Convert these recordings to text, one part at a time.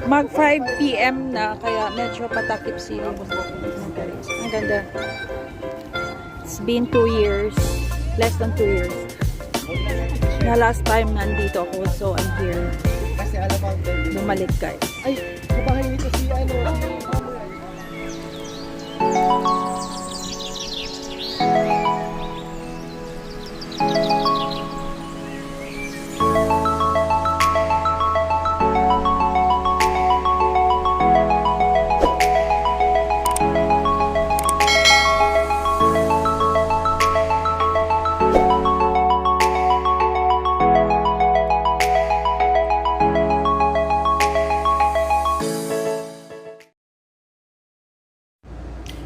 Mag 5 p.m. na, kaya medyo patakip sila. Guys, ang ganda. It's been 2 years. Less than 2 years. Na last time nandito ako, so I'm here. Kasi alam mo, Bumalik guys. ay, kabahay nito si ano.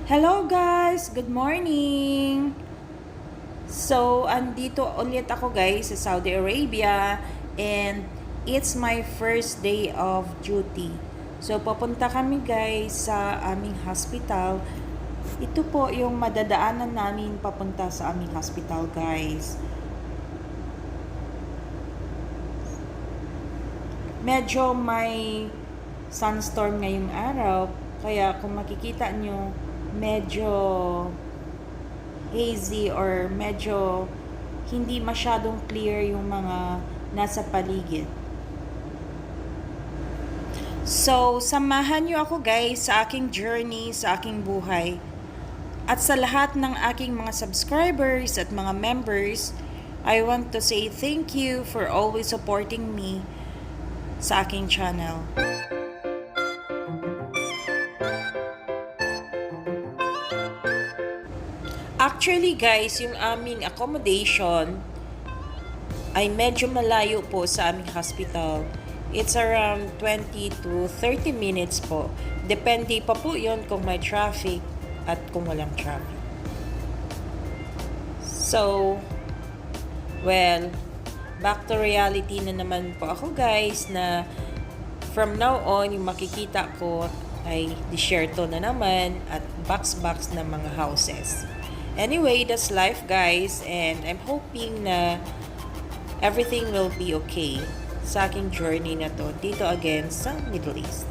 Hello guys! Good morning! So, andito ulit ako guys sa Saudi Arabia and it's my first day of duty. So, papunta kami guys sa aming hospital. Ito po yung madadaanan namin papunta sa aming hospital guys. Medyo may sunstorm ngayong araw, kaya kung makikita nyo, medyo hazy or medyo hindi masyadong clear yung mga nasa paligid. So, samahan nyo ako guys sa aking journey, sa aking buhay. At sa lahat ng aking mga subscribers at mga members, I want to say thank you for always supporting me sa aking channel. Actually guys, yung aming accommodation ay medyo malayo po sa aming hospital. It's around 20 to 30 minutes po. Depende pa po yon kung may traffic at kung walang traffic. So, well, back to reality na naman po ako guys, na from now on, yung makikita ko ay disyerto na naman at box-box na mga houses. Anyway, that's life guys, and I'm hoping na everything will be okay sa aking journey na to dito again sa Middle East.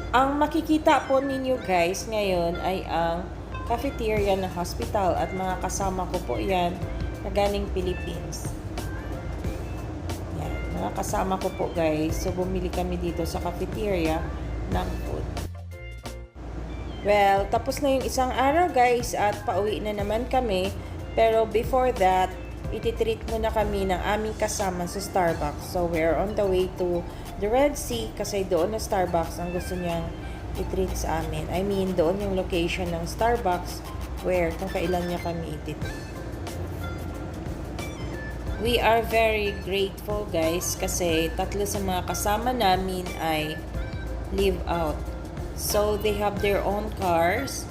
Ang makikita po ninyo guys ngayon ay ang cafeteria ng hospital at mga kasama ko po yan na galing Philippines. Yan, mga kasama ko po guys. So bumili kami dito sa cafeteria ng food. Well, tapos na yung isang araw guys at pauwi na naman kami. Pero before that, ititreat muna kami ng aming kasama sa Starbucks. So we're on the way to the Red Sea kasi doon na Starbucks ang gusto niyang i-treat sa amin. I mean, doon yung location ng Starbucks where kung kailan niya kami i-treat. We are very grateful guys kasi tatlo sa mga kasama namin ay live out. So they have their own cars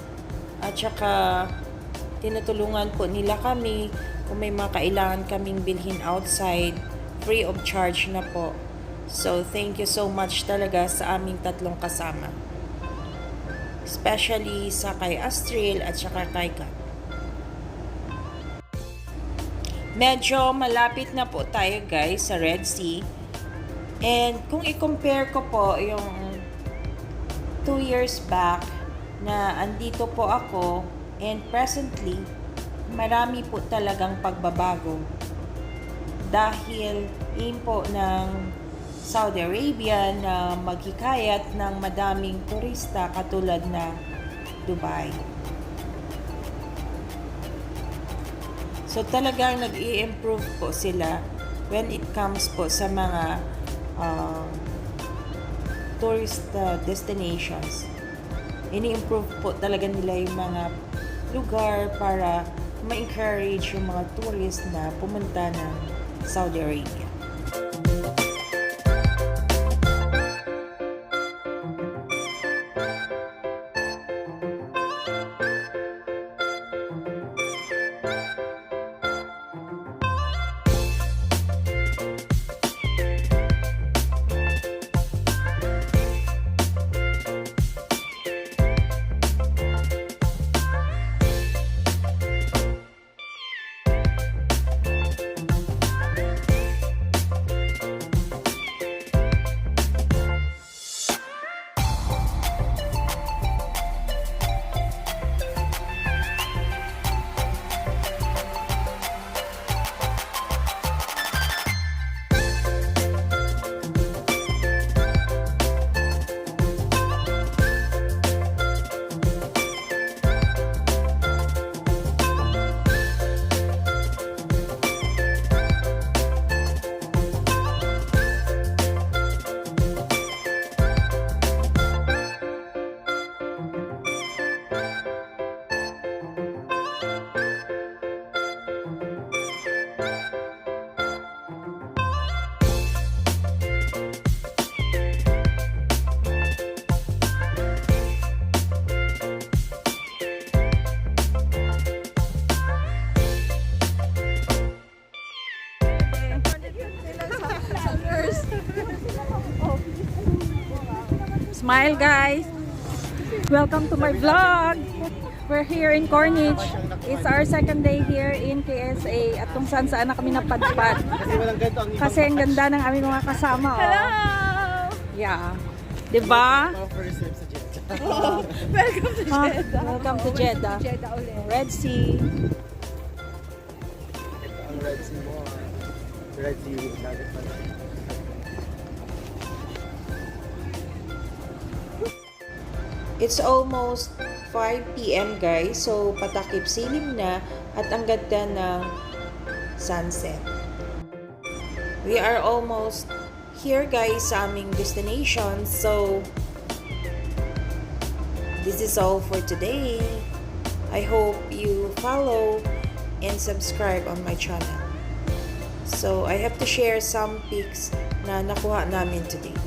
at saka tinutulungan po nila kami kung may mga kailangan kaming bilhin outside, free of charge na po. So, thank you so much talaga sa aming tatlong kasama. Especially sa kay Astril at saka kay Kat. Medyo malapit na po tayo guys sa Red Sea. And kung i-compare ko po yung 2 years back na andito po ako and presently, marami po talagang pagbabago. Dahil aim po ng Saudi Arabia na maghikayat ng madaming turista katulad na Dubai. So talagang nag-i-improve po sila when it comes po sa mga tourist destinations. Ini-improve po talaga nila yung mga lugar para ma-encourage yung mga tourist na pumunta ng Saudi Arabia. Smile guys! Welcome to my vlog! We're here in Corniche. It's our second day here in KSA at kung saan saan na kami napadpad. Kasi walang ganito ang ibang Kasi ang ganda ng aming mga kasama. Oh. Hello! Yeah. Diba? mga first time sa Jeddah. Welcome to Ah, Jeddah. welcome to Jeddah. Jeddah ulit. Red Sea. Ang Red Sea mo. Red Sea yung dagat pala. It's almost 5 p.m. guys, so patakip silim na at ang ganda ng sunset. We are almost here guys sa aming destination, so this is all for today. I hope you follow and subscribe on my channel. So I have to share some pics na nakuha namin today.